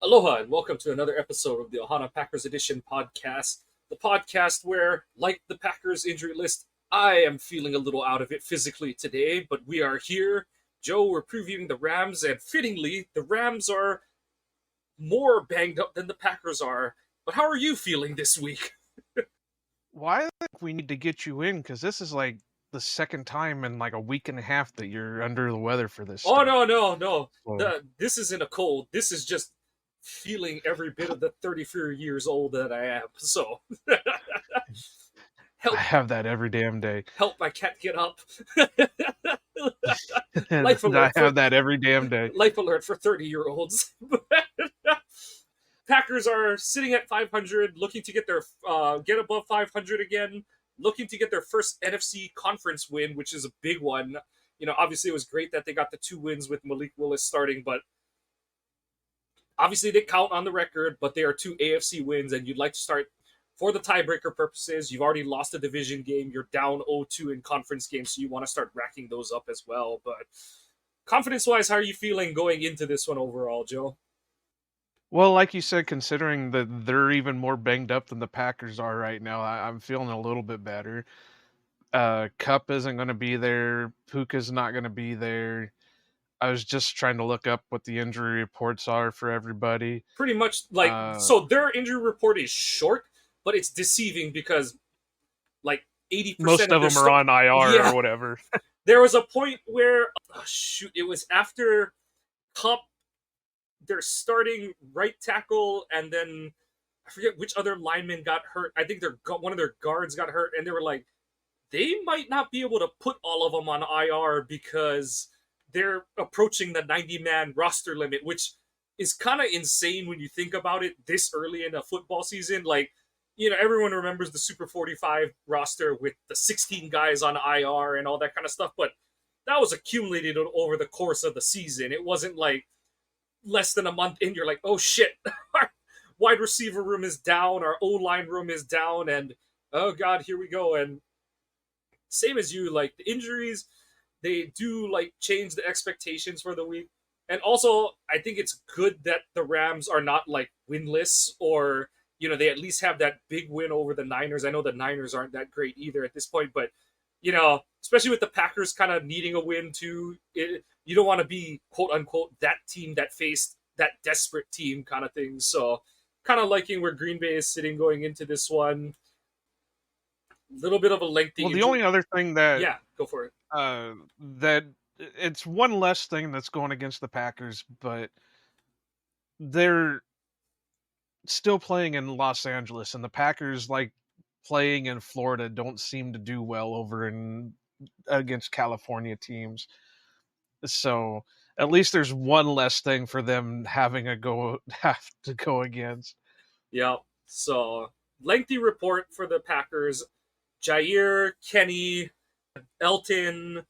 Aloha and welcome to another episode of the Ohana Packers Edition podcast. The podcast where, like the Packers injury list, I am feeling a little out of it physically today, but we are here. Joe, we're previewing the Rams, and fittingly, the Rams are more banged up than the Packers are. But how are you feeling this week? Well, I think we need to get you in because this is like the second time in like a week and a half that you're under the weather for this Oh, stuff. no. So, This isn't a cold. This is just feeling every bit of the 34 years old that I am. So, I help have that every damn day. my cat get up. Life I alert have for that every damn day. life alert for 30-year-olds. Packers are sitting at 500, looking to get their get above 500 again, looking to get their first NFC conference win, which is a big one. You know, obviously it was great that they got the 2 wins with Malik Willis starting, but obviously they count on the record, but they are 2 AFC wins, and you'd like to start for the tiebreaker purposes. You've already lost a division game. You're down 0-2 in conference games, so you want to start racking those up as well. But confidence-wise, how are you feeling going into this one overall, Joe? Well, like you said, considering that they're even more banged up than the Packers are right now, I'm feeling a little bit better. Cup isn't going to be there. Puka's not going to be there. I was just trying to look up what the injury reports are for everybody. Pretty much Uh, so their injury report is short, but it's deceiving because like 80% Most of of their them are on IR yeah, or whatever. there was a point where it was after Cup, they're starting right tackle, and then I forget which other lineman got hurt. I think one of their guards got hurt, and they were like, they might not be able to put all of them on IR because they're approaching the 90-man roster limit, which is kind of insane when you think about it this early in a football season. Like, you know, everyone remembers the Super 45 roster with the 16 guys on IR and all that kind of stuff, but that was accumulated over the course of the season. It wasn't like less than a month in, you're like, oh shit, our wide receiver room is down, our O-line room is down, and oh god, here we go. And same as you, like the injuries, they do like change the expectations for the week. And also, I think it's good that the Rams are not like winless, or you know, they at least have that big win over the Niners. I know the Niners aren't that great either at this point, but you know, especially with the Packers kind of needing a win too, you don't want to be quote unquote that team that faced that desperate team kind of thing. So, kind of liking where Green Bay is sitting going into this one. Little bit of a lengthy. Well, the only other thing that yeah, go for it. that it's one less thing that's going against the Packers, but they're still playing in Los Angeles, and the Packers, like playing in Florida, don't seem to do well over in against California teams. So at least there's one less thing for them have to go against. Yeah. So lengthy report for the Packers. Jair, Kenny, Elton,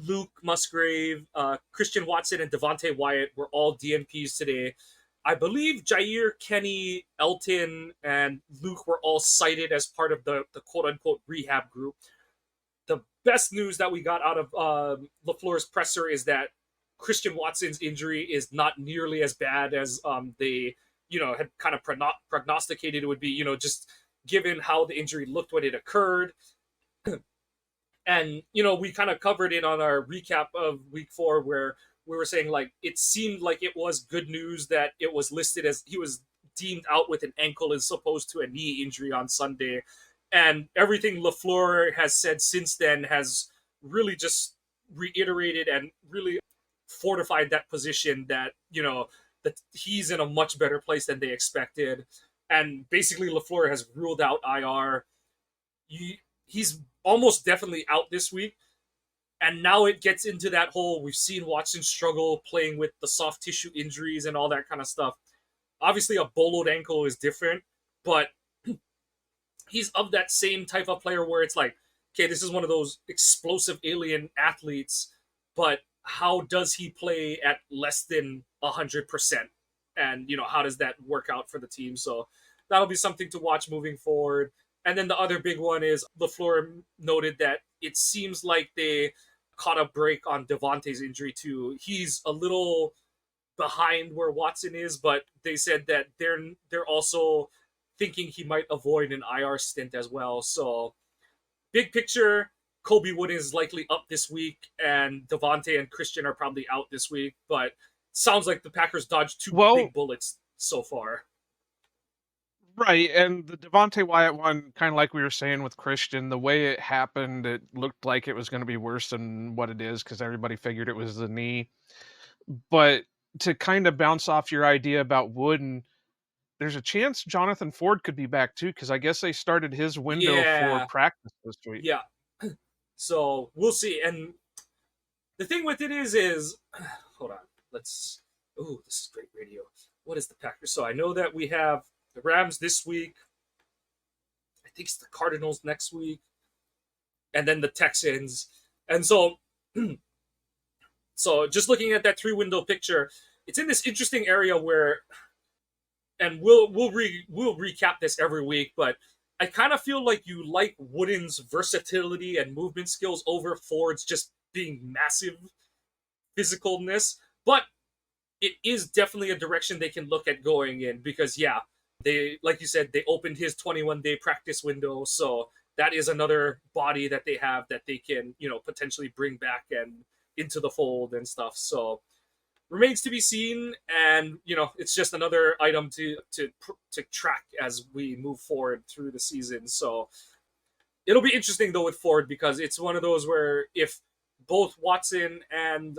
Luke Musgrave, Christian Watson, and Devontae Wyatt were all DNPs today. I believe Jair, Kenny, Elton, and Luke were all cited as part of the quote-unquote rehab group. The best news that we got out of LaFleur's presser is that Christian Watson's injury is not nearly as bad as they, you know, had kind of prognosticated it would be, you know, just given how the injury looked when it occurred. And, you know, we kind of covered it on our recap of week 4 where we were saying, like, it seemed like it was good news that it was listed as he was deemed out with an ankle as opposed to a knee injury on Sunday. And everything LaFleur has said since then has really just reiterated and really fortified that position that, you know, that he's in a much better place than they expected. And basically LaFleur has ruled out IR. He's almost definitely out this week. And now it gets into that whole, we've seen Watson struggle playing with the soft tissue injuries and all that kind of stuff. Obviously, a boloed ankle is different, but he's of that same type of player where it's like, okay, this is one of those explosive alien athletes, but how does he play at less than 100%? And, you know, how does that work out for the team? So that'll be something to watch moving forward. And then the other big one is LaFleur noted that it seems like they caught a break on Devontae's injury too. He's a little behind where Watson is, but they said that they're also thinking he might avoid an IR stint as well. So big picture, Kobe Wooden is likely up this week, and Devontae and Christian are probably out this week. But sounds like the Packers dodged two Well, big bullets so far. right, and the Devontae Wyatt one, kind of like we were saying with Christian, the way it happened, it looked like it was going to be worse than what it is because everybody figured it was the knee. But to kind of bounce off your idea about Wooden, there's a chance Jonathan Ford could be back too because I guess they started his window for Yeah, practice this week. yeah. So we'll see. And the thing with it is, hold on. Let's. Oh, this is great radio. What is the Packers? So I know that we have the Rams this week. I think it's the Cardinals next week, and then the Texans. And so, so just looking at that 3-window picture, it's in this interesting area where, and we'll recap this every week, but I kind of feel like you like Wooden's versatility and movement skills over Ford's just being massive physicalness, but it is definitely a direction they can look at going in because yeah, they, like you said, they opened his 21-day practice window, so that is another body that they have that they can, potentially bring back and into the fold and stuff. So remains to be seen, and it's just another item to track as we move forward through the season. So it'll be interesting though with Ford because it's one of those where if both Watson and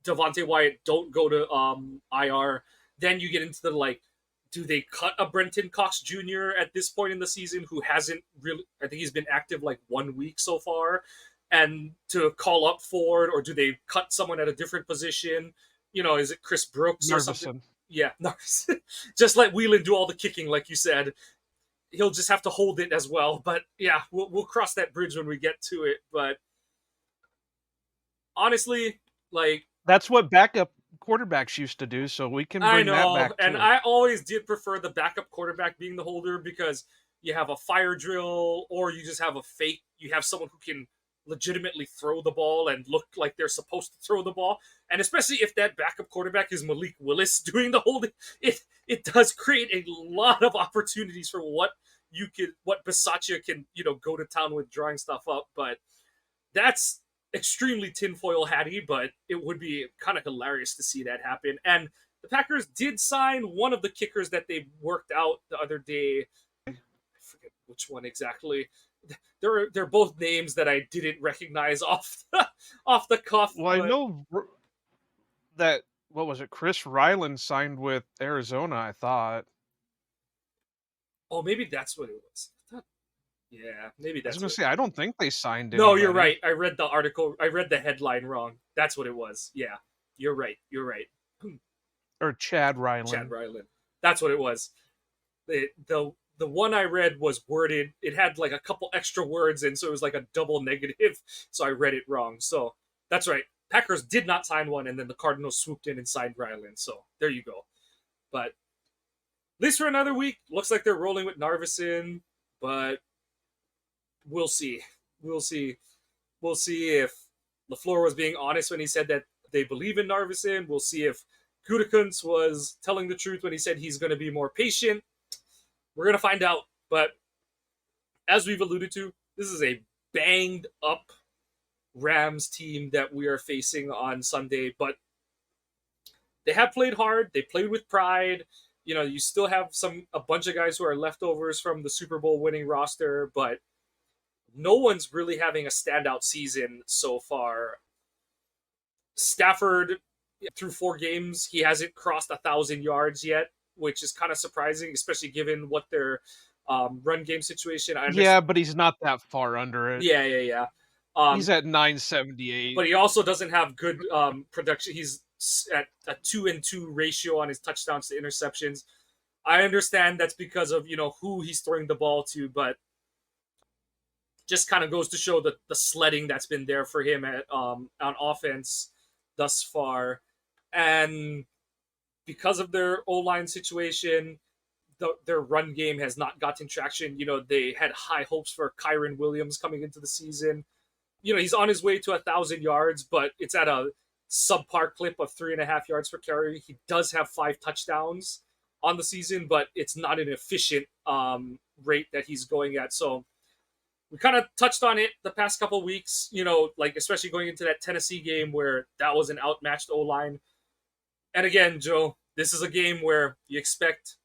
Devontae Wyatt don't go to IR, then you get into the do they cut a Brenton Cox Jr. at this point in the season who hasn't really? I think he's been active like 1 week so far, and to call up Ford, or do they cut someone at a different position? Is it Chris Brooks or something? Yeah, just let Whelan do all the kicking, like you said. He'll just have to hold it as well. But yeah, we'll cross that bridge when we get to it. But honestly, that's what backup quarterbacks used to do, so we can bring that back too. And I always did prefer the backup quarterback being the holder because you have a fire drill, or you just have a fake. You have someone who can legitimately throw the ball and look like they're supposed to throw the ball. And especially if that backup quarterback is Malik Willis doing the holding, it does create a lot of opportunities for what Bisaccia can, go to town with drawing stuff up. But that's extremely tinfoil hatty, but it would be kind of hilarious to see that happen. And the Packers did sign one of the kickers that they worked out the other day. I forget which one exactly. They're both names that I didn't recognize off the cuff. Well, I know that, what was it, Chris Ryland signed with Arizona, I thought. Oh, maybe that's what it was. Yeah, maybe that's. I was going to say, I don't think they signed No, anybody. you're right. I read the article. I read the headline wrong. That's what it was. Yeah, you're right. Or Chad Ryland. Chad Ryland. That's what it was. The one I read was worded. It had like a couple extra words, and so it was like a double negative. So I read it wrong. So that's right. Packers did not sign one, and then the Cardinals swooped in and signed Ryland. So there you go. But at least for another week, looks like they're rolling with Narvison. But we'll see. We'll see if LaFleur was being honest when he said that they believe in Narvison. We'll see if Gutekunst was telling the truth when he said he's going to be more patient. We're going to find out. But as we've alluded to, this is a banged up Rams team that we are facing on Sunday. But they have played hard. They played with pride. You still have a bunch of guys who are leftovers from the Super Bowl winning roster, but no one's really having a standout season so far. Stafford, through 4 games, he hasn't crossed 1,000 yards yet, which is kind of surprising, especially given what their run game situation. Yeah, but he's not that far under it. Yeah. He's at 978. But he also doesn't have good production. He's at a 2-2 ratio on his touchdowns to interceptions. I understand that's because of who he's throwing the ball to, but just kind of goes to show the sledding that's been there for him on offense thus far. And because of their O-line situation, their run game has not gotten traction. They had high hopes for Kyron Williams coming into the season. He's on his way to 1,000 yards, but it's subpar clip of 3.5 yards per carry. He does have 5 touchdowns on the season, but it's not an efficient rate that he's going at. So we kind of touched on it the past couple of weeks, like especially going into that Tennessee game where that was an outmatched O line. And again, Joe, this is a game where you expect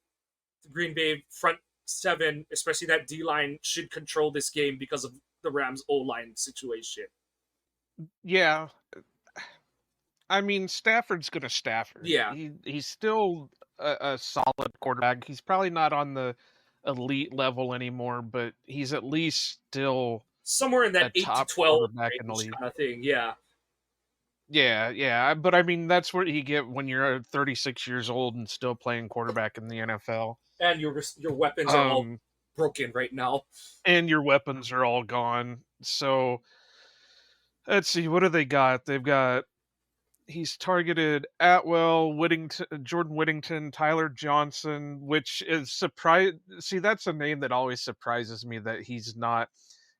the Green Bay front seven, especially that D line, should control this game because of the Rams O line situation. Yeah, I mean Stafford's gonna Stafford. Yeah, He's still a solid quarterback. He's probably not on the elite level anymore, but he's at least still somewhere in that a 8 to top 12 quarterback in the range league. kind of thing. Yeah, Yeah, but I mean that's what you get when you're 36 years old and still playing quarterback in the NFL. and your weapons are all Um, broken right now. and your weapons are all gone. So let's see, what do they got? They've got he's targeted Atwell, Whittington, Jordan Whittington, Tyler Johnson, which is surprise. See, that's a name that always surprises me that he's not,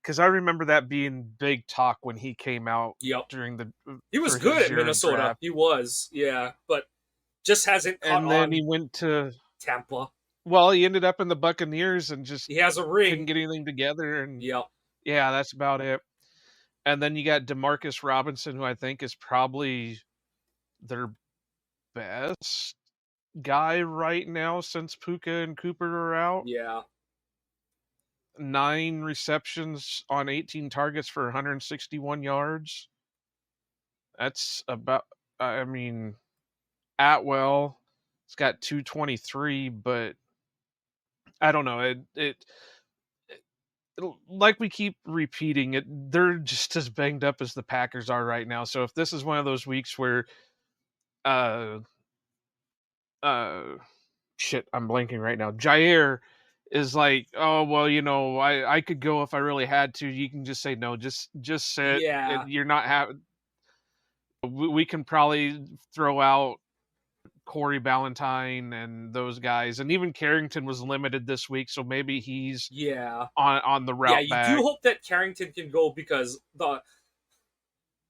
because I remember that being big talk when he came out Yep, during the he was for good his at year in Minnesota. draft, He was, yeah, but just hasn't caught and then he on went to Tampa. well, he ended up in the Buccaneers and just He has a couldn't ring. get anything together, and Yep. yeah, that's about it. And then you got Demarcus Robinson, who I think is probably their best guy right now since Puka and Cooper are out. Yeah. 9 receptions on 18 targets for 161 yards. That's about, I mean, Atwell, it's got 223, but I don't know. Like we keep repeating it, they're just as banged up as the Packers are right now. So if this is one of those weeks where, uh, uh, shit, I'm blanking right now. Jair is like, oh well, I could go if I really had to. You can just say no, just sit. Yeah. You're not having. We can probably throw out Corey Ballantyne and those guys, and even Carrington was limited this week, so maybe he's Yeah. on the Yeah, route you do back. hope that Carrington can go because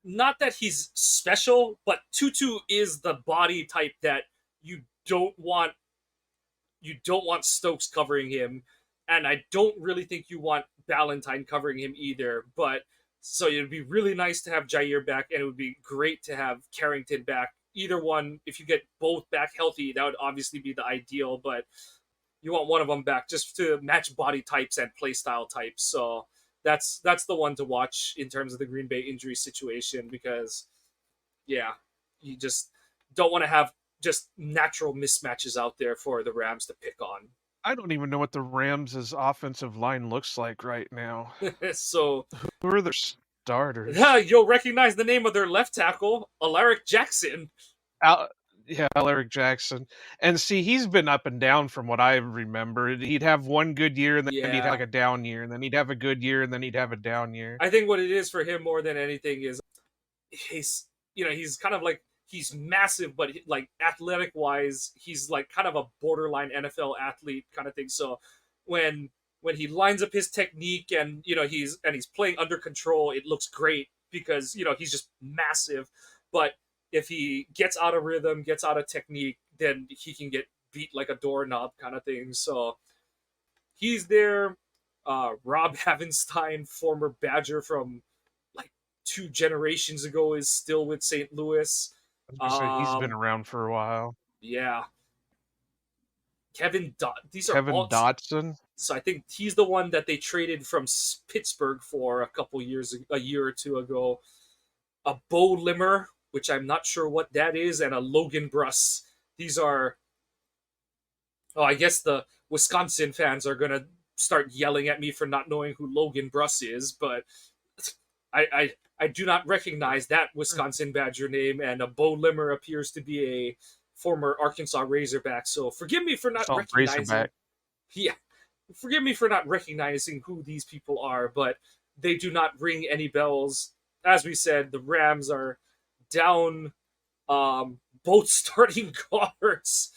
not that he's special, but Tutu is the body type that you don't want Stokes covering him, and I don't really think you want Ballantyne covering him either. But so it'd be really nice to have Jair back, and it would be great to have Carrington back. Either one, if you get both back healthy, that would obviously be the ideal. But you want one of them back just to match body types and play style types. So that's the one to watch in terms of the Green Bay injury situation because yeah, you just don't want to have just natural mismatches out there for the Rams to pick on. I don't even know what the Rams' offensive line looks like right now. So Who are their starters? you'll recognize the name of their left tackle, Alaric Jackson. Al- yeah, Eric Jackson. And see, he's been up and down from what I remember. He'd have one good year and then he'd have Yeah, like a down year, and then he'd have a good year and then he'd have a down year. I think what it is for him more than anything is he's kind of like he's massive, but like athletic wise, he's like kind of a borderline NFL athlete kind of thing. So when he lines up his technique and he's playing under control, it looks great because he's just massive. But if he gets out of rhythm, gets out of technique, then he can get beat like a doorknob kind of thing. So he's there. Rob Havenstein, former Badger from like 2 generations ago, is still with St. Louis. I was gonna say he's been Um, around for a while. yeah, Kevin. These are Kevin all. Dotson. So I think he's the one that they traded from Pittsburgh for a year or two ago. A Bo Limmer, which I'm not sure what that is, and a Logan Bruss. These are. Oh, I guess the Wisconsin fans are gonna start yelling at me for not knowing who Logan Bruss is, but I do not recognize that Wisconsin Badger name, and a Bo Limmer appears to be a former Arkansas Razorback. So forgive me for not Saw recognizing. Razorback. Yeah, forgive me for not recognizing who these people are, but they do not ring any bells. As we said, the Rams are down both starting guards.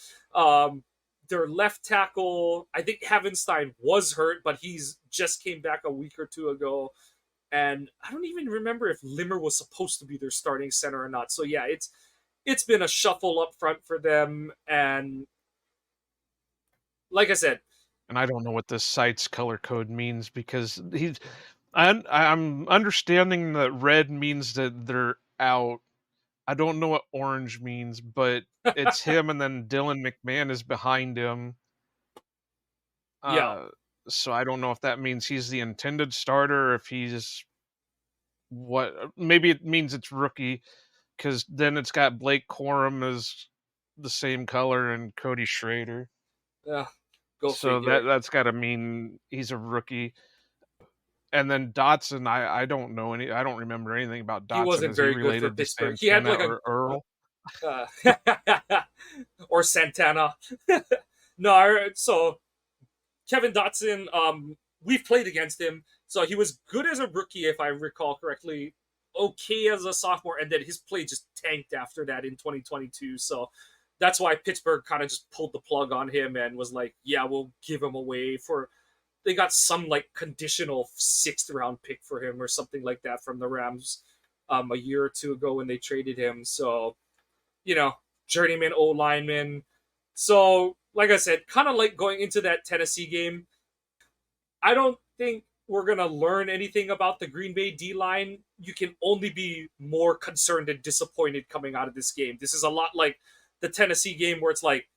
Their left tackle, I think Havenstein was hurt, but he's just came back a week or two ago. and I don't even remember if Limmer was supposed to be their starting center or not. So yeah, it's been a shuffle up front for them, and like I said, And I don't know what this site's color code means because I'm understanding that red means that they're out. I don't know what orange means, but it's him and then Dylan McMahon is behind him. yeah, Uh, so I don't know if that means he's the intended starter or if he's what. Maybe it means it's rookie because then it's got Blake Corum as the same color and Cody Schrader. uh, go So figure. that's got to mean he's a rookie. And then Dotson, I don't know I don't remember anything about He Dotson. wasn't Is he very good for related to Pittsburgh. He had Santana like or Earl? uh, or Santana. No, so Kevin Dotson, we've played against him, so he was good as a rookie, if I recall correctly. Okay as a sophomore, and then his play just tanked after that in 2022. So that's why Pittsburgh kind of just pulled the plug on him and was like, "Yeah, we'll give him away for." They got some like conditional sixth round pick for him or something like that from the Rams, a year or two ago when they traded him. So you know, journeyman O lineman. So, like I said, kind of like going into that Tennessee game, I don't think we're going to learn anything about the Green Bay D line. You can only be more concerned and disappointed coming out of this game. This is a lot like the Tennessee game where it's like,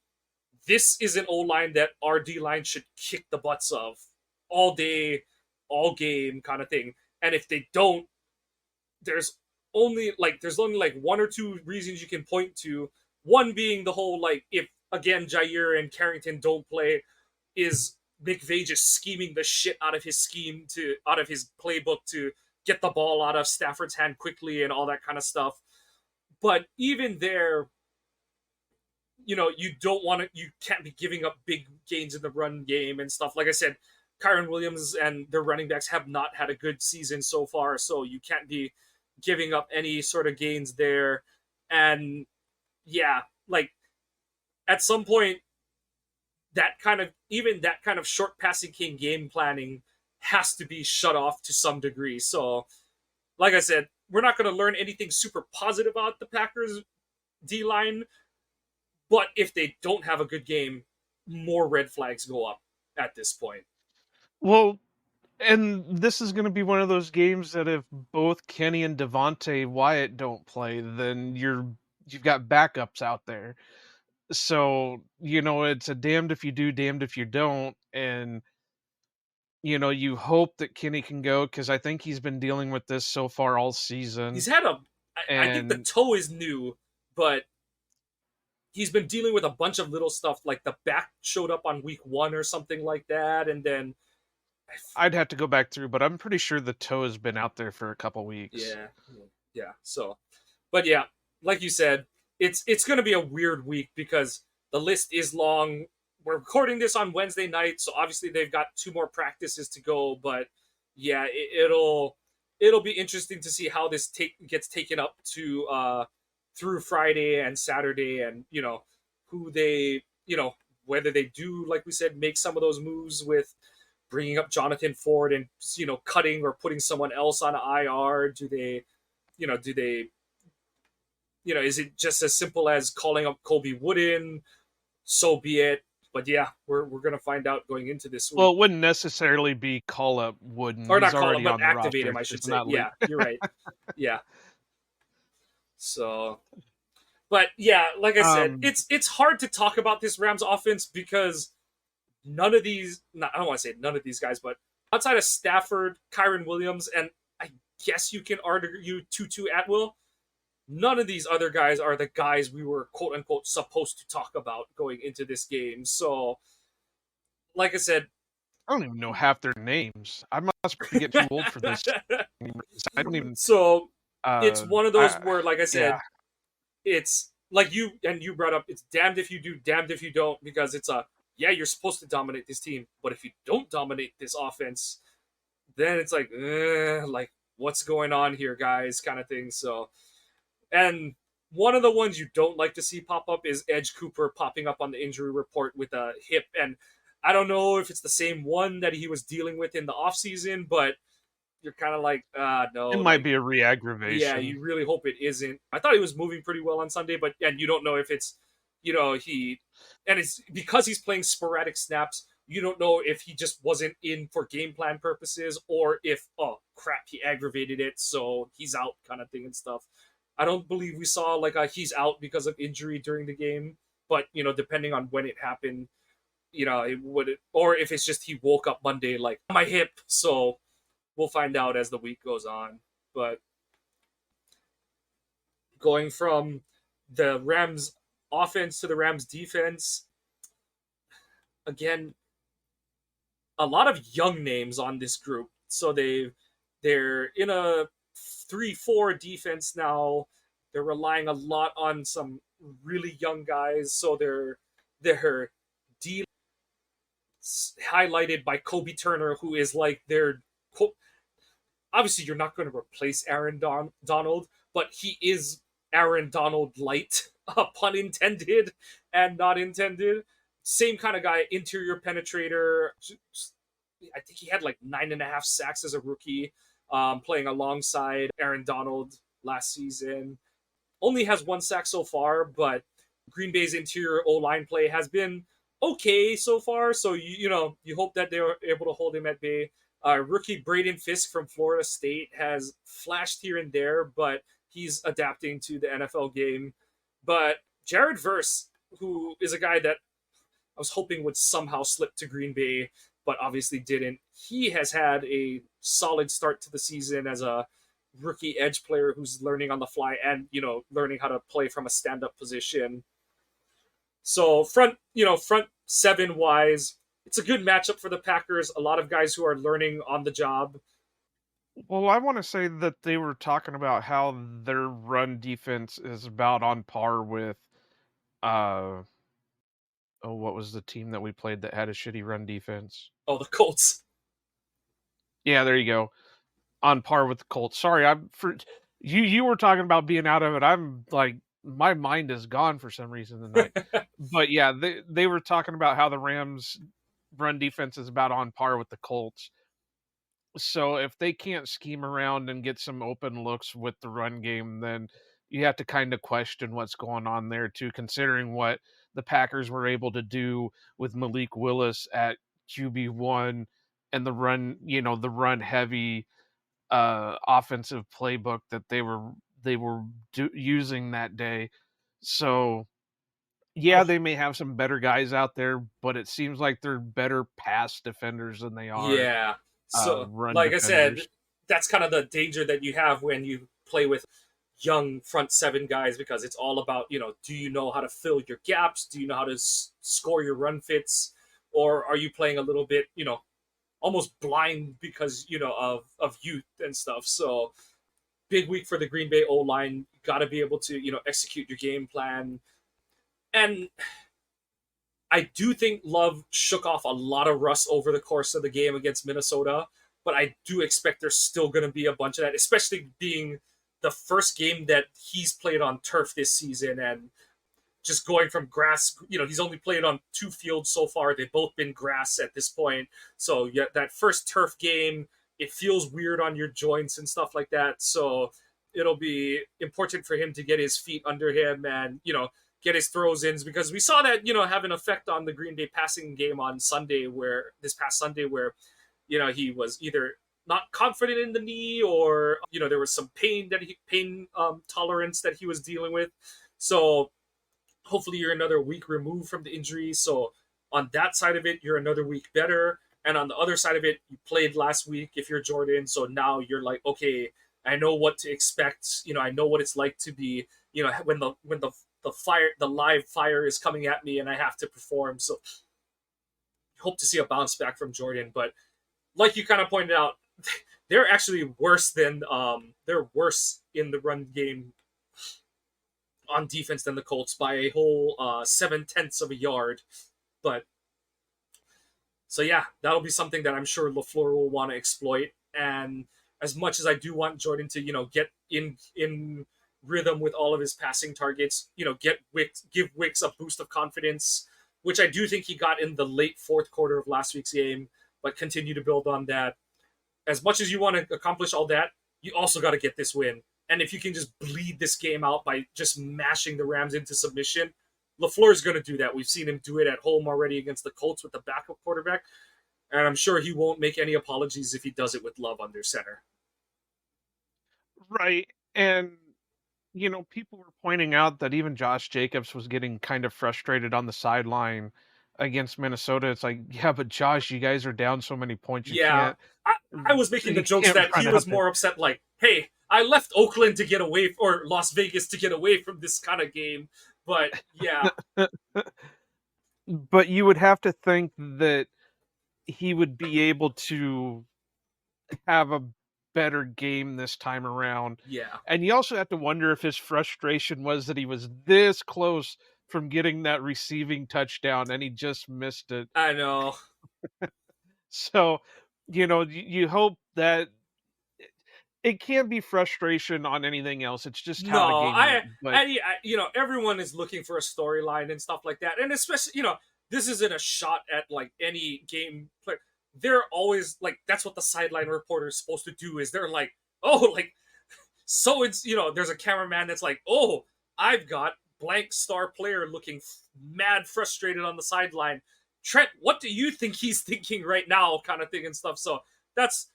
this is an O line that our D line should kick the butts of all day, all game kind of thing. And if they don't, there's only like one or two reasons you can point to. One being the whole like if again Jair and Carrington don't play, is McVay just scheming the shit out of his playbook to get the ball out of Stafford's hand quickly and all that kind of stuff. But even there, you can't be giving up big gains in the run game and stuff. Like I said, Kyron Williams and their running backs have not had a good season so far, so you can't be giving up any sort of gains there. And yeah, like at some point, that kind of short passing king game planning has to be shut off to some degree. So, like I said, we're not going to learn anything super positive about the Packers D line, but if they don't have a good game, more red flags go up at this point. Well, and this is going to be one of those games that if both Kenny and Devontae Wyatt don't play, then you've got backups out there. So, it's a damned if you do, damned if you don't. And, you hope that Kenny can go because I think he's been dealing with this so far all season. He's had I think the And toe is new, but he's been dealing with a bunch of little stuff like the back showed up on week 1 or something like that, and then I'd have to go back through, but I'm pretty sure the toe has been out there for a couple weeks. yeah. So, but yeah, like you said, it's going to be a weird week because the list is long. We're recording this on Wednesday night, so obviously they've got 2 more practices to go. But yeah, it'll be interesting to see how this gets taken up to through Friday and Saturday, and who they whether they do, like we said, make some of those moves with bringing up Jonathan Ford and cutting or putting someone else on IR. Do they is it just as simple as calling up Colby Wooden? So be it. But yeah, we're gonna find out going into this week. Well, it wouldn't necessarily be call up Wooden. Or He's not call him, already but on the activate roster. him, I should It's say. not Yeah, you're right. Yeah. So, but yeah, like I said, it's hard to talk about this Rams offense because none of these, I don't want to say none of these guys, but outside of Stafford, Kyron Williams, and I guess you can argue Tutu Atwell, none of these other guys are the guys we were quote unquote supposed to talk about going into this game. So, like I said, I don't even know half their names. I must get too old for this. I don't even. So it's one of those where, like I said, yeah. it's like you brought up. It's damned if you do, damned if you don't, because it's you're supposed to dominate this team, but if you don't dominate this offense, then it's like what's going on here, guys, kind of thing. So, and one of the ones you don't like to see pop up is Edge Cooper popping up on the injury report with a hip, and I don't know if it's the same one that he was dealing with in the offseason, but you're kind of like, no, It might like, be a yeah, re-aggravation. you really hope it isn't. I thought he was moving pretty well on Sunday, but and you don't know if it's, and it's because he's playing sporadic snaps. You don't know if he just wasn't in for game plan purposes or if, oh crap, he aggravated it, so he's out kind of thing and stuff. I don't believe we saw like a he's out because of injury during the game, but depending on when it happened, it would, or if it's just he woke up Monday like my hip. So we'll find out as the week goes on. But going from the Rams offense to the Rams defense, again, a lot of young names on this group. So they're in a 3-4 defense now. They're relying a lot on some really young guys. So their D highlighted by Kobe Turner, who is like their, obviously you're not going to replace Aaron Donald, but he is Aaron Donald light, pun intended and not intended. Same kind of guy, interior penetrator. I think he had like 9.5 sacks as a rookie, playing alongside Aaron Donald last season. Only has 1 sack so far, but Green Bay's interior O line play has been okay so far. So you hope that they were able to hold him at bay. Rookie Braden Fisk from Florida State has flashed here and there, but he's adapting to the NFL game. But Jared Verse, who is a guy that I was hoping would somehow slip to Green Bay, but obviously didn't. He has had a solid start to the season as a rookie edge player who's learning on the fly and learning how to play from a stand-up position. So front seven wise, it's a good matchup for the Packers. A lot of guys who are learning on the job. Well, I want to say that they were talking about how their run defense is about on par with, uh, oh, what was the team that we played that had a shitty run defense? Oh, the Colts. Yeah, there you go. On par with the Colts. Sorry, I'm for you. You were talking about being out of it. I'm like, my mind is gone for some reason tonight. But yeah, they were talking about how the Rams' run defense is about on par with the Colts. So if they can't scheme around and get some open looks with the run game, then you have to kind of question what's going on there too, considering what the Packers were able to do with Malik Willis at QB1 and the run heavy offensive playbook that they were using that day. So yeah, Oh, they may have some better guys out there, but it seems like they're better pass defenders than they are yeah. So, run like I said, defenders. that's kind of the danger that you have when you play with young front seven guys because it's all about, do you know how to fill your gaps? Do you know how to score your run fits? Or are you playing a little bit, almost blind because, of youth and stuff? So, big week for the Green Bay O line. Got to be able to, execute your game plan. And I do think Love shook off a lot of rust over the course of the game against Minnesota, but I do expect there's still going to be a bunch of that, especially being the first game that he's played on turf this season and just going from grass. He's only played on 2 fields so far. They've both been grass at this point. So, yeah, that first turf game, it feels weird on your joints and stuff like that. So, it'll be important for him to get his feet under him and, get his throws in because we saw that, have an effect on the Green Bay passing game on Sunday this past Sunday where, he was either not confident in the knee or, there was some pain tolerance that he was dealing with. So hopefully you're another week removed from the injury. So on that side of it, you're another week better. And on the other side of it, you played last week if you're Jordan. So now you're like, okay, I know what to expect. I know what it's like to be, when the live fire is coming at me and I have to perform. So hope to see a bounce back from Jordan. But like you kind of pointed out, they're actually worse than they're worse in the run game on defense than the Colts by a whole 7/10 of a yard. But so yeah, that'll be something that I'm sure LaFleur will want to exploit. And as much as I do want Jordan to, get in rhythm with all of his passing targets, give Wicks a boost of confidence, which I do think he got in the late fourth quarter of last week's game, but continue to build on that. as much as you want to accomplish all that, you also got to get this win. And if you can just bleed this game out by just mashing the Rams into submission, LaFleur is going to do that. We've seen him do it at home already against the Colts with the backup quarterback, and I'm sure he won't make any apologies if he does it with Love under center. Right. And people were pointing out that even Josh Jacobs was getting kind of frustrated on the sideline against Minnesota. It's like, yeah, but Josh, you guys are down so many points, Yeah, I was making the you jokes can't that run he out was there. more upset, like, hey, I left Oakland to get away, or Las Vegas to get away from this kind of game. But yeah, But you would have to think that he would be able to have a better game this time around. yeah, And you also have to wonder if his frustration was that he was this close from getting that receiving touchdown and he just missed it. I know. So, you hope that it can't be frustration on anything else. It's just how the No, game went. But everyone is looking for a storyline and stuff like that, and especially, this isn't a shot at like any game player. They're always like, that's what the sideline reporter is supposed to do. Is they're like, oh, like, so it's, there's a cameraman that's like, oh, I've got blank star player looking mad frustrated on the sideline. Trent, what do you think he's thinking right now, kind of thing and stuff. So that's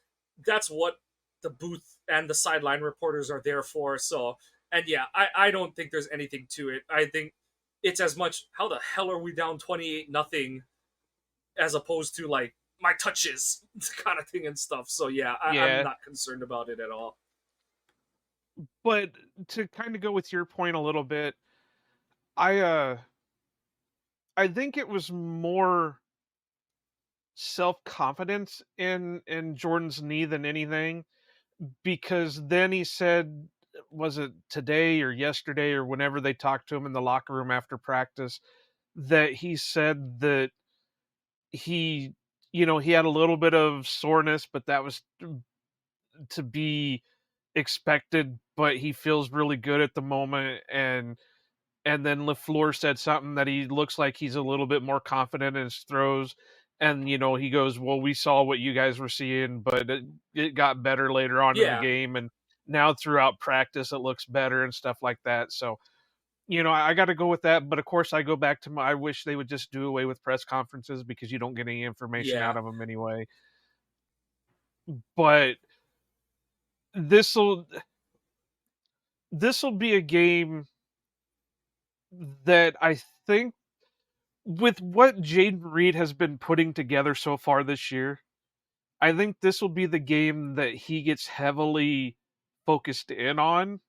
that's what the booth and the sideline reporters are there for. So, and yeah, I don't think there's anything to it. I think it's as much, how the hell are we down 28-0, as opposed to like, my touches kind of thing and stuff. So yeah, I'm yeah, not concerned about it at all. but to kind of go with your point a little bit, I I think it was more self-confidence in Jordan's knee than anything, because then he said, was it today or yesterday or whenever they talked to him in the locker room after practice, that he said that he he had a little bit of soreness, but that was to be expected, but he feels really good at the moment. And then LaFleur said something that he looks like he's a little bit more confident in his throws. And, he goes, well, we saw what you guys were seeing, but it got better later on in the Yeah, game. And now throughout practice, it looks better and stuff like that. So, I got to go with that. But of course, I go back to I wish they would just do away with press conferences because you don't get any information yeah. out of them anyway. But this will this will be a game that I think, with what Jaden Reed has been putting together so far this year, I think this will be the game that he gets heavily focused in on.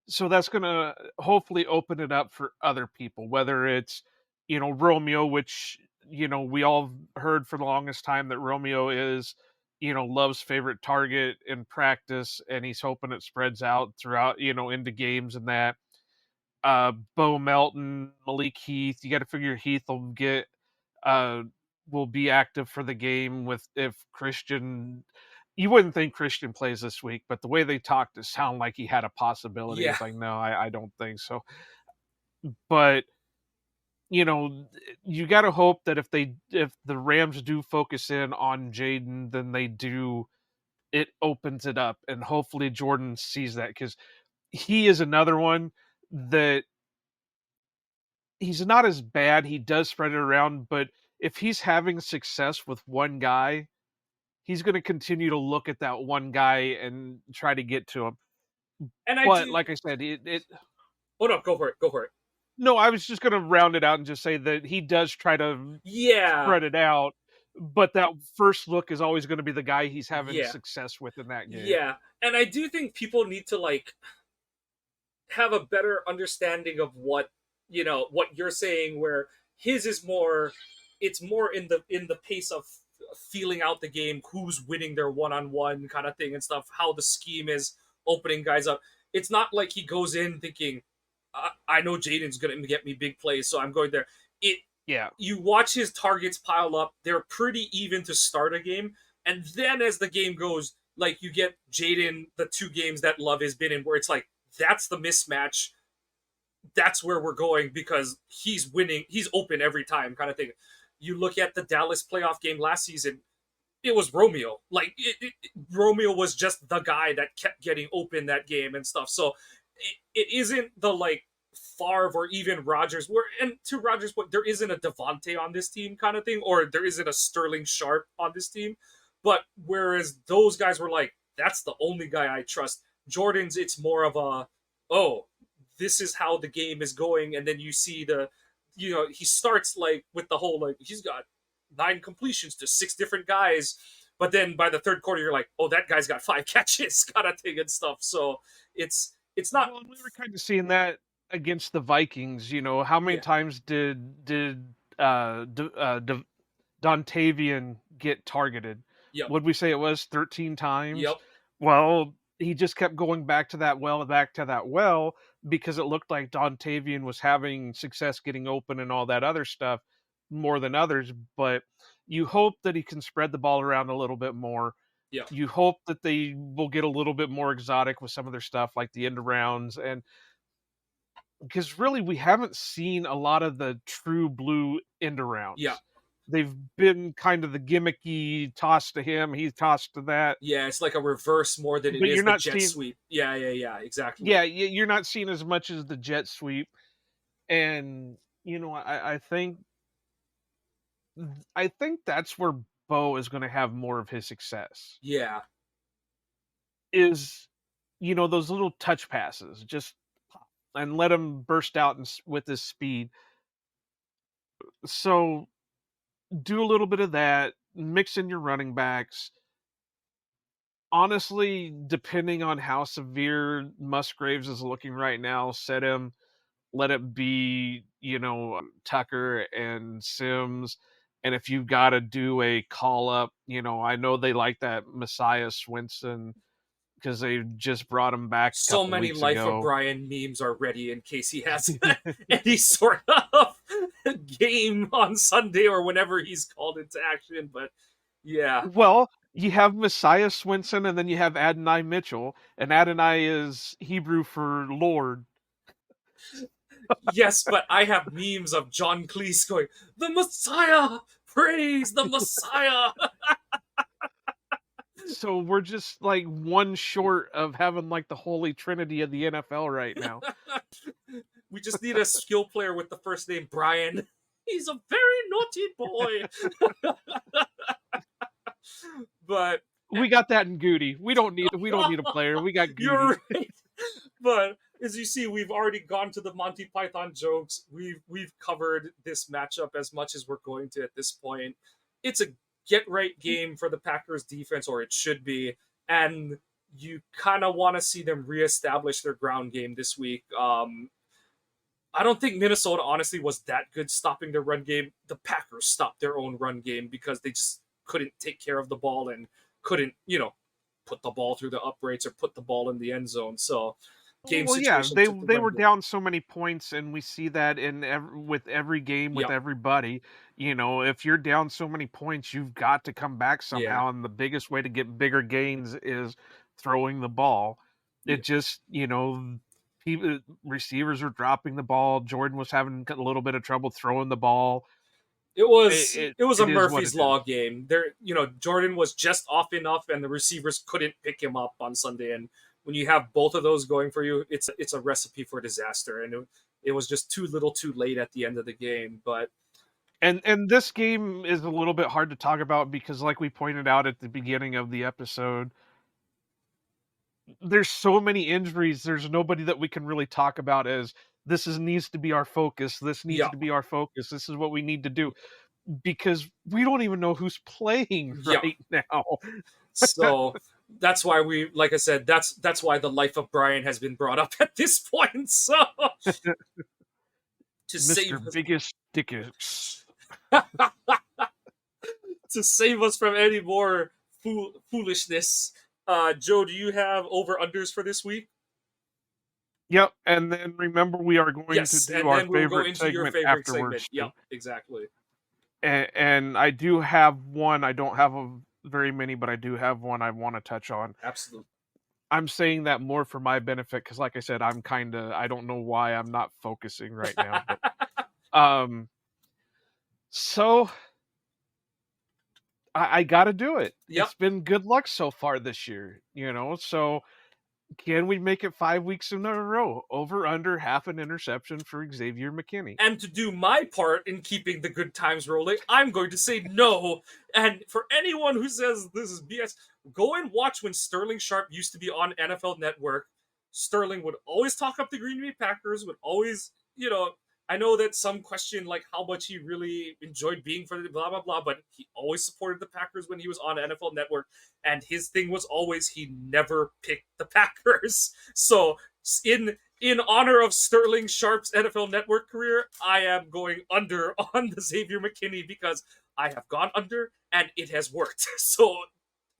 So that's going to hopefully open it up for other people, whether it's, Romeo, which, we all heard for the longest time that Romeo is, Love's favorite target in practice, and he's hoping it spreads out throughout, into games and that. Bo Melton, Malik Heath. You got to figure Heath uh, will be active for the game with if Christian. You wouldn't think Christian plays this week, but the way they talked, it sounded like he had a possibility. Yeah, It's like, no, I don't think so. But you know, you got to hope that if the Rams do focus in on Jaden, then they do. It opens it up, and hopefully Jordan sees that, because he is another one that he's not as bad. He does spread it around, but if he's having success with one guy, he's going to continue to look at that one guy and try to get to him. and I But do. like I said, it Oh no, go for it. Go for it. no, I was just going to round it out and just say that he does try to Yeah, spread it out, but that first look is always going to be the guy he's having yeah, success with in that game. yeah. And I do think people need to like have a better understanding of what you're saying, where his is more, it's more in the pace of feeling out the game, who's winning their one-on-one kind of thing and stuff, how the scheme is opening guys up. It's not like he goes in thinking, I know Jaden's gonna get me big plays, so I'm going there. It Yeah. You watch his targets pile up, they're pretty even to start a game, and then as the game goes, like, you get Jaden the two games that Love has been in, where it's like, that's the mismatch. That's where we're going because he's winning. He's open every time, kind of thing. You look at the Dallas playoff game last season. it was Romeo. Like Romeo was just the guy that kept getting open that game and stuff. So it isn't the like Favre or even Rodgers. Where and to Rodgers' point, there isn't a Devontae on this team kind of thing, or there isn't a Sterling Sharp on this team. But whereas those guys were like, that's the only guy I trust. Jordan's, it's more of a, oh, this is how the game is going, and then you see the, he starts like with the whole like he's got 9 completions to 6 different guys, but then by the third quarter you're like, oh, that guy's got 5 catches, kind of thing and stuff. So it's not, Well, and we were kind of seeing that against the Vikings. How many yeah, times did Dontavian get targeted? yep, Would we say it was 13 times? yep, Well, he just kept going back to that well, because it looked like Dontavian was having success getting open and all that other stuff more than others. But you hope that he can spread the ball around a little bit more. yep, You hope that they will get a little bit more exotic with some of their stuff, like the end arounds, and because really we haven't seen a lot of the true blue end yeah, arounds. They've been kind of the gimmicky toss to him, he's tossed to that, yeah. It's like a reverse more than it but is you're the not jet seeing, sweep. Yeah, yeah, yeah, exactly. yeah, you're not seeing as much as the jet sweep. And I think that's where Bo is going to have more of his success. Yeah, Is those little touch passes, just pop and let him burst out with his speed. So do a little bit of that, mix in your running backs. Honestly, depending on how severe Musgraves is looking right now, set him, let it be, Tucker and Sims. And if you've got to do a call up, I know they like that Messiah Swinson because they just brought him back a so couple many weeks Life of ago. Brian memes are ready in case he has any sort of game on Sunday or whenever he's called into action. But yeah, Well, you have Messiah Swinson and then you have Adonai Mitchell, and Adonai is Hebrew for Lord. yes, but I have memes of John Cleese going, "The Messiah, praise the Messiah." So we're just like one short of having like the holy trinity of the NFL right now. We just need a skill player with the first name Brian. He's a very naughty boy. But We got that in Goody. We don't need a player. We got Goody. you're right. But as you see, we've already gone to the Monty Python jokes. We've covered this matchup as much as we're going to at this point. It's a get right game for the Packers defense, or it should be, and you kind of want to see them reestablish their ground game this week. I don't think Minnesota honestly was that good stopping their run game. The Packers stopped their own run game because they just couldn't take care of the ball and couldn't, put the ball through the uprights or put the ball in the end zone. So game Well, yeah, situation they took the they run were game. down so many points, and we see that with every game with Yep. everybody. If you're down so many points, you've got to come back Yeah. somehow, and the biggest way to get bigger gains is throwing the ball. Yeah. It just, people receivers were dropping the ball. Jordan was having a little bit of trouble throwing the ball. It It was it, it was a it is what Murphy's it is. Law game. There, Jordan was just off enough, and the receivers couldn't pick him up on Sunday. And when you have both of those going for you, it's a recipe for disaster. And it was just too little, too late at the end of the game. But And this game is a little bit hard to talk about because, like we pointed out at the beginning of the episode, there's so many injuries. There's nobody that we can really talk about as needs to be our focus. This needs yeah, to be our focus. This is what we need to do because we don't even know who's playing yeah. right now. So that's why like I said, that's why the life of Brian has been brought up at this point. So to Mr. save Biggest Dickus. us, to save us from any more foolishness. Joe, do you have over unders for this week? Yep, and then remember we are going to Yes, do and our then we'll go favorite into your segment favorite segment. afterwards too. Yep, exactly. And I do have one. I don't have very many, but I do have one I want to touch on. Absolutely. I'm saying that more for my benefit because, like I said, I don't know why I'm not focusing right now. But so I got to do it. Yep. It's been good luck so far this year, So can we make it 5 weeks in a row? Over under half an interception for Xavier McKinney. And to do my part in keeping the good times rolling, I'm going to say no. And for anyone who says this is BS, go and watch when Sterling Sharp used to be on NFL Network. Sterling would always talk up the Green Bay Packers, would always, I know that some question like how much he really enjoyed being for the blah blah blah, but he always supported the Packers when he was on NFL Network, and his thing was always he never picked the Packers. So in honor of Sterling Sharp's NFL Network career, I am going under on the Xavier McKinney because I have gone under and it has worked. So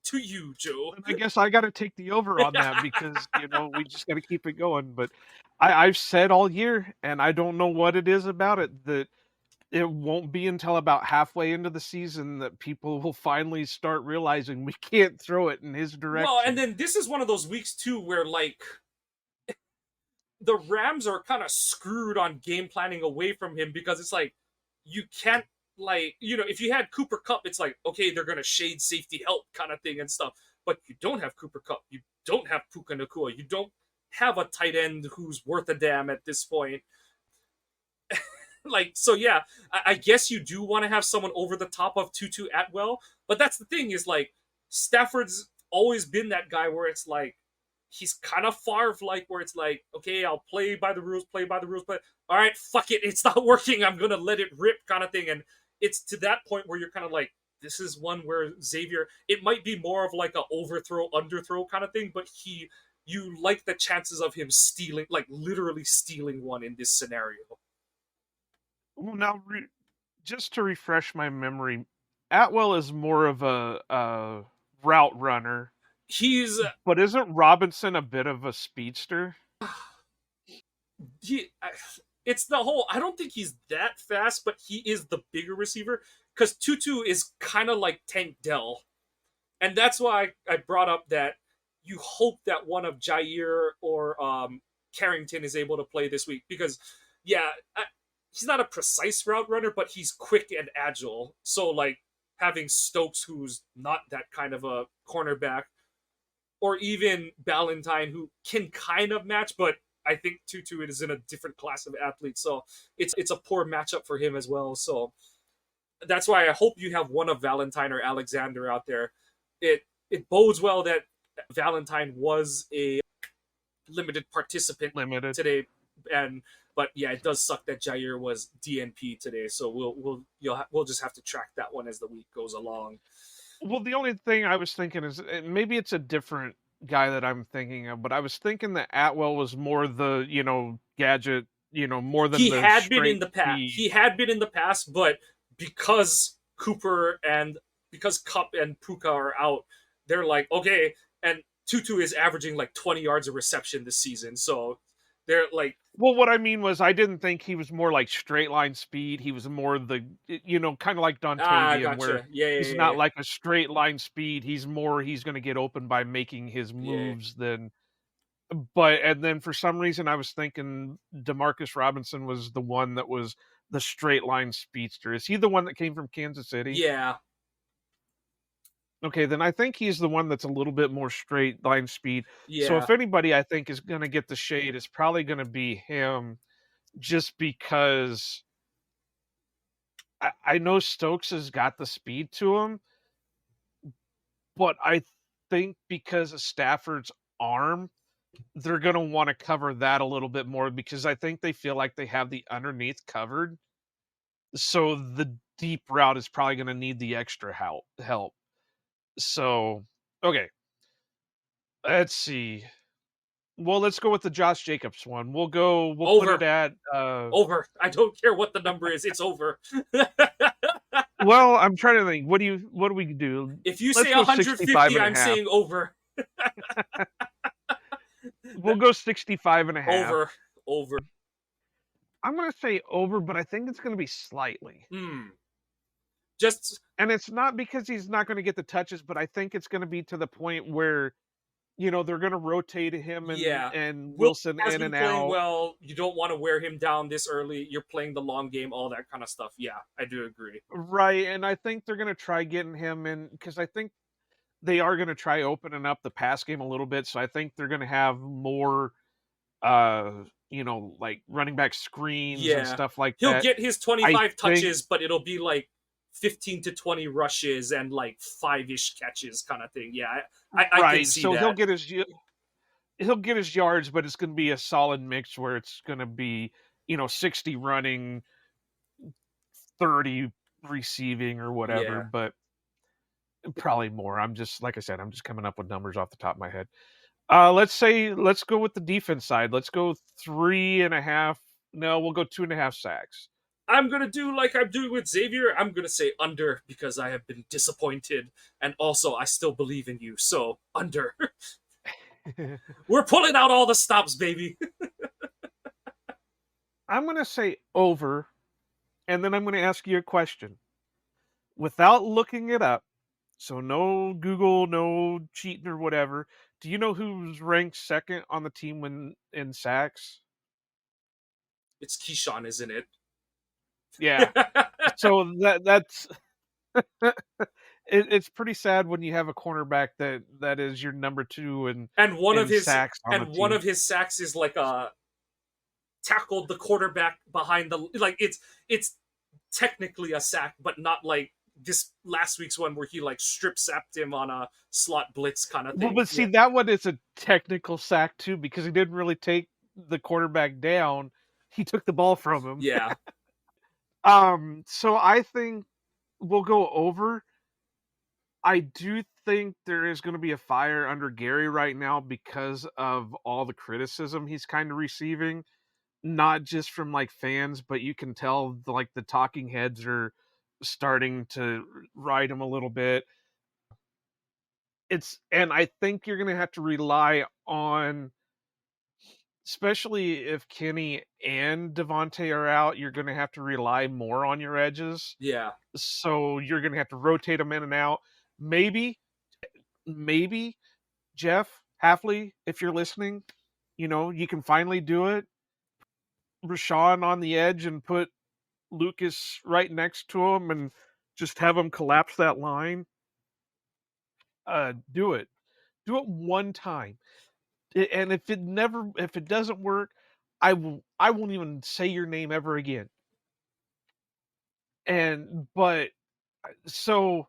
to you, Joe. And I guess I got to take the over on that because, we just got to keep it going. But I've said all year, and I don't know what it is about it, that it won't be until about halfway into the season that people will finally start realizing we can't throw it in his direction. Well, and then this is one of those weeks, too, where, like, the Rams are kind of screwed on game planning away from him because it's like, you can't, like, if you had Cooper Kupp, it's like, okay, they're going to shade safety help kind of thing and stuff. But you don't have Cooper Kupp. You don't have Puka Nacua. You don't have a tight end who's worth a damn at this point. Like, so yeah, I guess you do want to have someone over the top of Tutu Atwell. But that's the thing is, like, Stafford's always been that guy where it's like, he's kind of far like where it's like, okay, I'll play by the rules, but all right, fuck it, it's not working, I'm gonna let it rip kind of thing. And it's to that point where you're kind of like, this is one where Xavier, it might be more of like a overthrow, underthrow kind of thing, but you like the chances of him stealing, like literally stealing one in this scenario. Well, now, just to refresh my memory, Atwell is more of a route runner. He's But isn't Robinson a bit of a speedster? It's the whole, I don't think he's that fast, but he is the bigger receiver because Tutu is kind of like Tank Dell. And that's why I brought up that you hope that one of Jair or Carrington is able to play this week because, yeah, he's not a precise route runner, but he's quick and agile. So, like, having Stokes, who's not that kind of a cornerback, or even Ballantyne, who can kind of match, but I think Tutu is in a different class of athlete, so it's a poor matchup for him as well. So that's why I hope you have one of Ballantyne or Alexander out there. It bodes well that Ballantyne was a limited participant today, but yeah, it does suck that Jair was DNP today. So we'll just have to track that one as the week goes along. Well, the only thing I was thinking is maybe it's a different guy that I'm thinking of, but I was thinking that Atwell was more the, gadget, more than he the had been in the past. speed. He had been in the past, but because Kupp and Puka are out, they're like, okay, and Tutu is averaging like 20 yards of reception this season, so they're like. Well, what I mean was I didn't think he was more like straight line speed. He was more the, kind of like Dontavian, gotcha. where he's not like a straight line speed. He's going to get open by making his moves than. And then for some reason I was thinking DeMarcus Robinson was the one that was the straight line speedster. Is he the one that came from Kansas City? Yeah. Okay, then I think he's the one that's a little bit more straight line speed. Yeah. So if anybody I think is going to get the shade, it's probably going to be him, just because I know Stokes has got the speed to him, but I think because of Stafford's arm, they're going to want to cover that a little bit more because I think they feel like they have the underneath covered. So the deep route is probably going to need the extra help. So, okay. Let's see. Well, let's go with the Josh Jacobs one. We'll over. Put it at over. I don't care what the number is. It's over. Well, I'm trying to think. What do we do? If you say 150, I'm saying over. We'll go 65 and a half. Over. I'm going to say over, but I think it's going to be slightly. And it's not because he's not going to get the touches, but I think it's going to be to the point where they're going to rotate him and Yeah. and Will Wilson has in been and playing out. well. You don't want to wear him down this early. You're playing the long game, all that kind of stuff. Yeah, I do agree. Right, and I think they're going to try getting him in because I think they are going to try opening up the pass game a little bit. So I think they're going to have more, like running back screens and Yeah. stuff like He'll that. get his I 25 think touches, but it'll be like 15 to 20 rushes and like 5-ish catches kind of thing. Yeah, I can right. see So that. he'll get his yards, but it's going to be a solid mix where it's going to be 60 running, 30 receiving or whatever, Yeah. but probably more. I'm just like I said, I'm just coming up with numbers off the top of my head. Let's go with the defense side. Let's go 3.5. No, we'll go 2.5 sacks. I'm gonna do like I'm doing with Xavier. I'm gonna say under because I have been disappointed, and also I still believe in you. So under. We're pulling out all the stops, baby. I'm gonna say over, and then I'm gonna ask you a question without looking it up. So no Google, no cheating or whatever. Do you know who's ranked second on the team when in sacks? It's Keyshawn, isn't it? Yeah. So that's it's pretty sad when you have a cornerback that is your number two and one of in his sacks on the and one team. of his sacks is like tackled the quarterback behind the like it's technically a sack, but not like this last week's one where he like strip sapped him on a slot blitz kind of Well, thing. but Yeah. see, that one is a technical sack too because he didn't really take the quarterback down. He took the ball from him. Yeah. So I think we'll go over. I do think there is going to be a fire under Gary right now because of all the criticism he's kind of receiving, not just from like fans, but you can tell like the talking heads are starting to ride him a little bit. And I think you're going to have to rely on, especially if Kenny and Devontae are out, you're going to have to rely more on your edges. Yeah. So you're going to have to rotate them in and out. Maybe Jeff Halfley, if you're listening, you can finally do it. Rashawn on the edge and put Lucas right next to him and just have him collapse that line. Do it. Do it one time. And if it doesn't work, I won't even say your name ever again. But so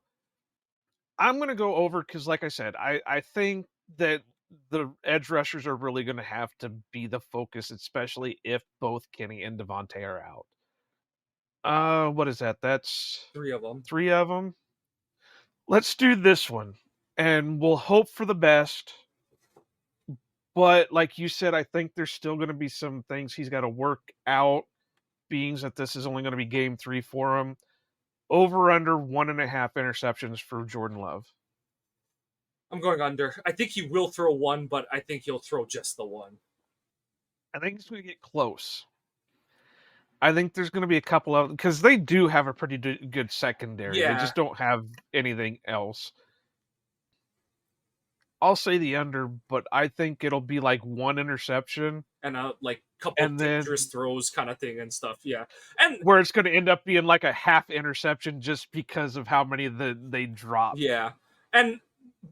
I'm gonna go over because, like I said, I think that the edge rushers are really gonna have to be the focus, especially if both Kenny and Devontae are out. What is that? That's 3 of them. 3 of them. Let's do this one, and we'll hope for the best. But like you said, I think there's still going to be some things he's got to work out, being that this is only going to be game 3 for him. Over under 1.5 interceptions for Jordan Love. I'm going under. I think he will throw one, but I think he'll throw just the one. I think it's going to get close. I think there's going to be a couple of because they do have a pretty good secondary. They Yeah. just don't have anything else. I'll say the under, but I think it'll be like one interception And like couple and dangerous then throws kind of thing and stuff. Yeah. And where it's going to end up being like a half interception just because of how many they drop. yeah. And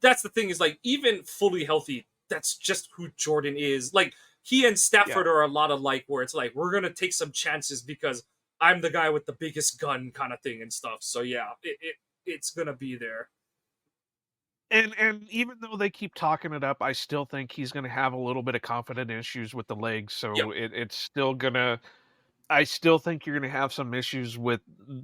that's the thing is like even fully healthy, that's just who Jordan is. Like he and Yeah. Stafford are a lot alike where it's like we're gonna take some chances because I'm the guy with the biggest gun kind of thing and stuff. So yeah, it's gonna be there. And even though they keep talking it up, I still think he's going to have a little bit of confident issues with the legs. Yep. So it's still gonna. I still think you're going to have some issues with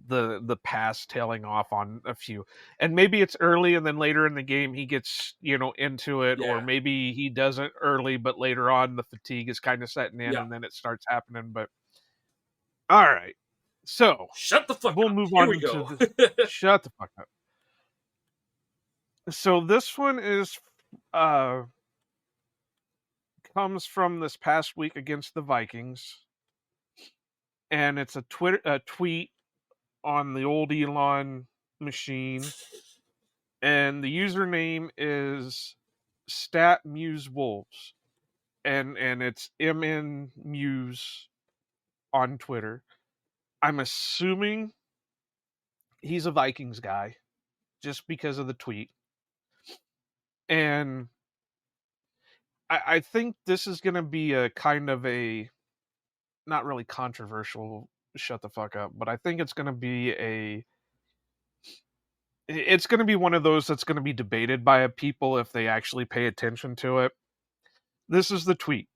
the pass tailing off on a few, and maybe it's early, and then later in the game he gets into it, or Yeah. maybe he doesn't early, but later on the fatigue is kind of setting in, Yeah. and then it starts happening. But all right, so Shut the fuck we'll up. move Here we on to go. the shut the fuck up. So this one is uh comes from this past week against the Vikings, and it's a tweet on the old Elon machine, and the username is Stat Muse Wolves, and it's MN Muse on Twitter. I'm assuming he's a Vikings guy just because of the tweet. And I think this is going to be a kind of a, not really controversial, shut the fuck up, but I think it's going to be it's going to be one of those that's going to be debated by people if they actually pay attention to it. This is the tweet.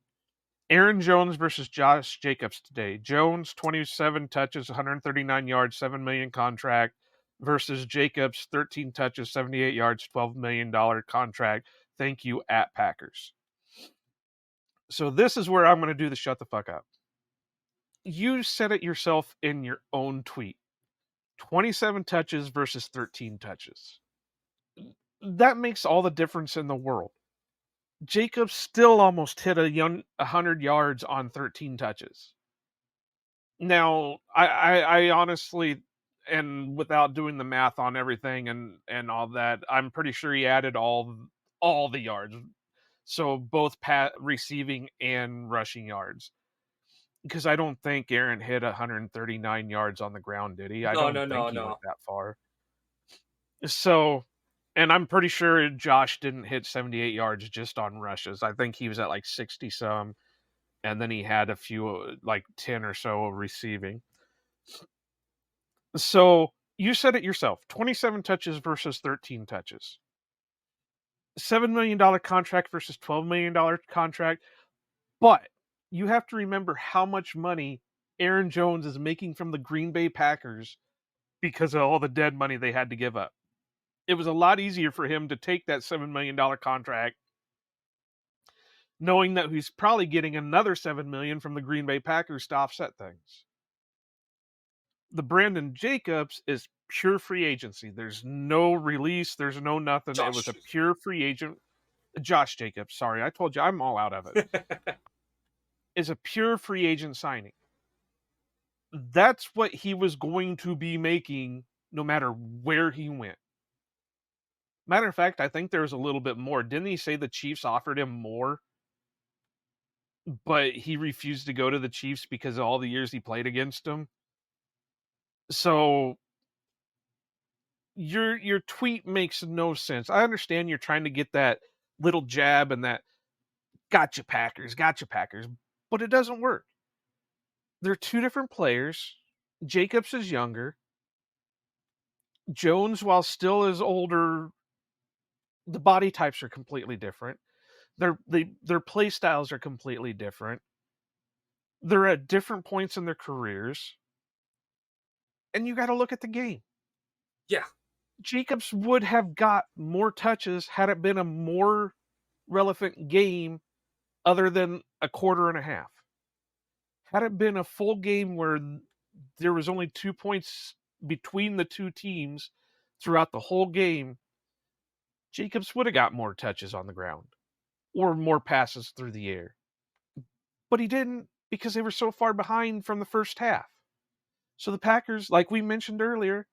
Aaron Jones versus Josh Jacobs today. Jones, 27 touches, 139 yards, $7 million contract versus Jacobs, 13 touches, 78 yards, $12 million contract. Thank you, at Packers. So this is where I'm going to do the shut the fuck up. You said it yourself in your own tweet. 27 touches versus 13 touches. That makes all the difference in the world. Jacobs still almost hit 100 yards on 13 touches. Now, I honestly, and without doing the math on everything and all that, I'm pretty sure he added all the yards. So both receiving and rushing yards. Because I don't think Aaron hit 139 yards on the ground, did he? I don't think he went that far. So, and I'm pretty sure Josh didn't hit 78 yards just on rushes. I think he was at like 60 some, and then he had a few, like 10 or so receiving. So you said it yourself, 27 touches versus 13 touches. $7 million contract versus $12 million contract. But you have to remember how much money Aaron Jones is making from the Green Bay Packers because of all the dead money they had to give up. It was a lot easier for him to take that $7 million contract, knowing that he's probably getting another $7 million from the Green Bay Packers to offset things. The Brandon Jacobs is pure free agency. There's no release. There's no nothing. It was a pure free agent. Josh Jacobs, sorry. I told you I'm all out of it. Is a pure free agent signing. That's what he was going to be making no matter where he went. Matter of fact, I think there's a little bit more. Didn't he say the Chiefs offered him more? But he refused to go to the Chiefs because of all the years he played against them. So your tweet makes no sense. I understand you're trying to get that little jab and that gotcha Packers, but it doesn't work. They're two different players. Jacobs is younger. Jones, while still is older, the body types are completely different. Their play styles are completely different. They're at different points in their careers. And you got to look at the game. Yeah. Jacobs would have got more touches had it been a more relevant game other than a quarter and a half. Had it been a full game where there was only 2 points between the two teams throughout the whole game, Jacobs would have got more touches on the ground or more passes through the air. But he didn't because they were so far behind from the first half. So the Packers, like we mentioned earlier,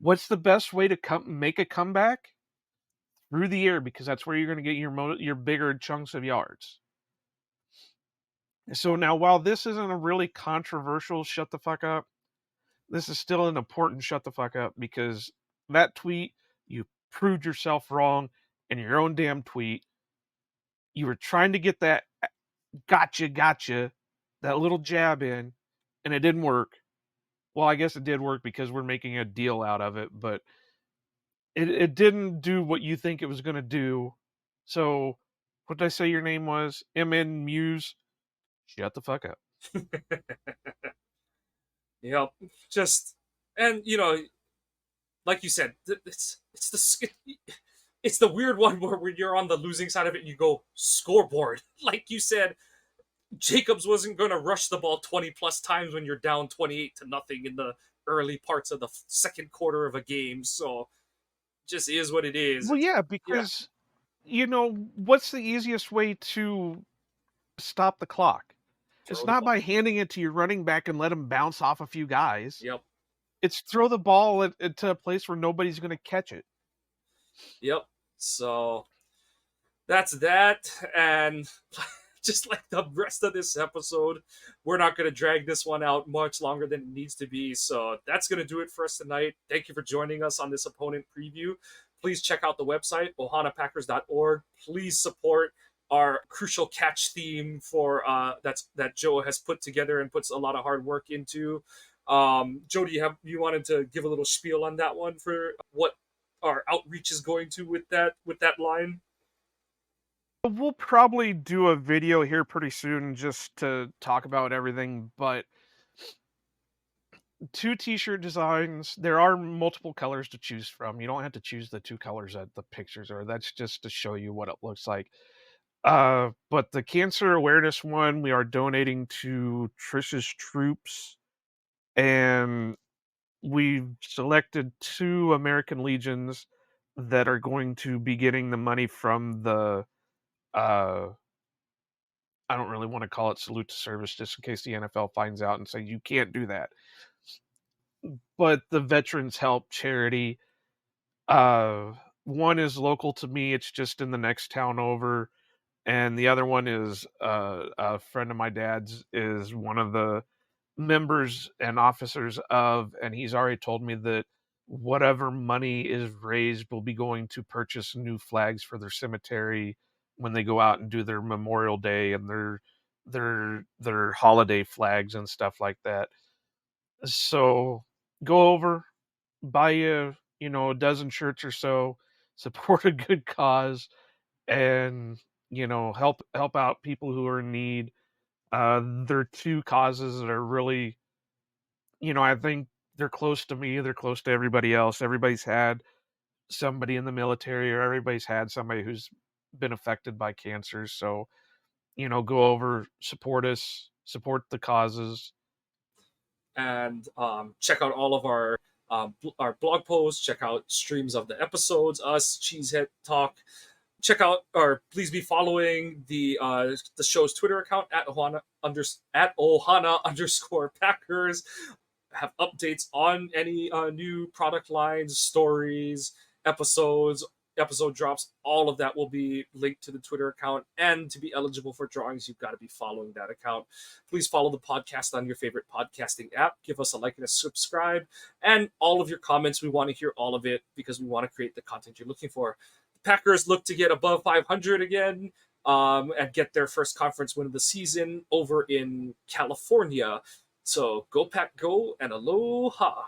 what's the best way to make a comeback? Through the air, because that's where you're going to get your bigger chunks of yards. So now, while this isn't a really controversial shut the fuck up, this is still an important shut the fuck up because that tweet, you proved yourself wrong in your own damn tweet. You were trying to get that gotcha, that little jab in, and it didn't work. Well, I guess it did work because we're making a deal out of it, but it didn't do what you think it was going to do. So, what did I say your name was? MN Muse? Shut the fuck up. Yep. Just, and like you said, it's the weird one where when you're on the losing side of it and you go scoreboard. Like you said, Jacobs wasn't going to rush the ball 20 plus times when you're down 28-0 in the early parts of the second quarter of a game. So just is what it is. Well, yeah, because what's the easiest way to stop the clock? It's not by handing it to your running back and let him bounce off a few guys. Yep. It's throw the ball into a place where nobody's going to catch it. Yep. So that's that. And just like the rest of this episode, we're not going to drag this one out much longer than it needs to be. So that's going to do it for us tonight. Thank you for joining us on this opponent preview. Please check out the website, ohanapackers.org. Please support our crucial catch theme for that Joe has put together and puts a lot of hard work into. Joe, you wanted to give a little spiel on that one for what our outreach is going to with that line? We'll probably do a video here pretty soon just to talk about everything, but 2 t-shirt designs. There are multiple colors to choose from. You don't have to choose the 2 colors that the pictures are. That's just to show you what it looks like. But the cancer awareness one, we are donating to Trish's troops, and we've selected 2 American Legions that are going to be getting the money from the I don't really want to call it salute to service just in case the NFL finds out and say you can't do that. But the Veterans Help charity, one is local to me, it's just in the next town over, and the other one is a friend of my dad's is one of the members and officers of, and he's already told me that whatever money is raised will be going to purchase new flags for their cemetery when they go out and do their Memorial Day and their holiday flags and stuff like that. So go over, buy a dozen shirts or so, support a good cause, and help out people who are in need. They're 2 causes that are really, I think they're close to me. They're close to everybody else. Everybody's had somebody in the military, or everybody's had somebody who's been affected by cancer. So, go over, support us, support the causes. And check out all of our blog posts. Check out streams of the episodes. Us Cheesehead Talk. Check out, or please be following the show's Twitter account at Ohana_Packers. Have updates on any new product lines, stories, episodes, episode drops. All of that will be linked to the Twitter account. And to be eligible for drawings, you've got to be following that account. Please follow the podcast on your favorite podcasting app. Give us a like and a subscribe. And all of your comments, we want to hear all of it because we want to create the content you're looking for. Packers look to get above 500 again, and get their first conference win of the season over in California. So go Pack, go, and aloha.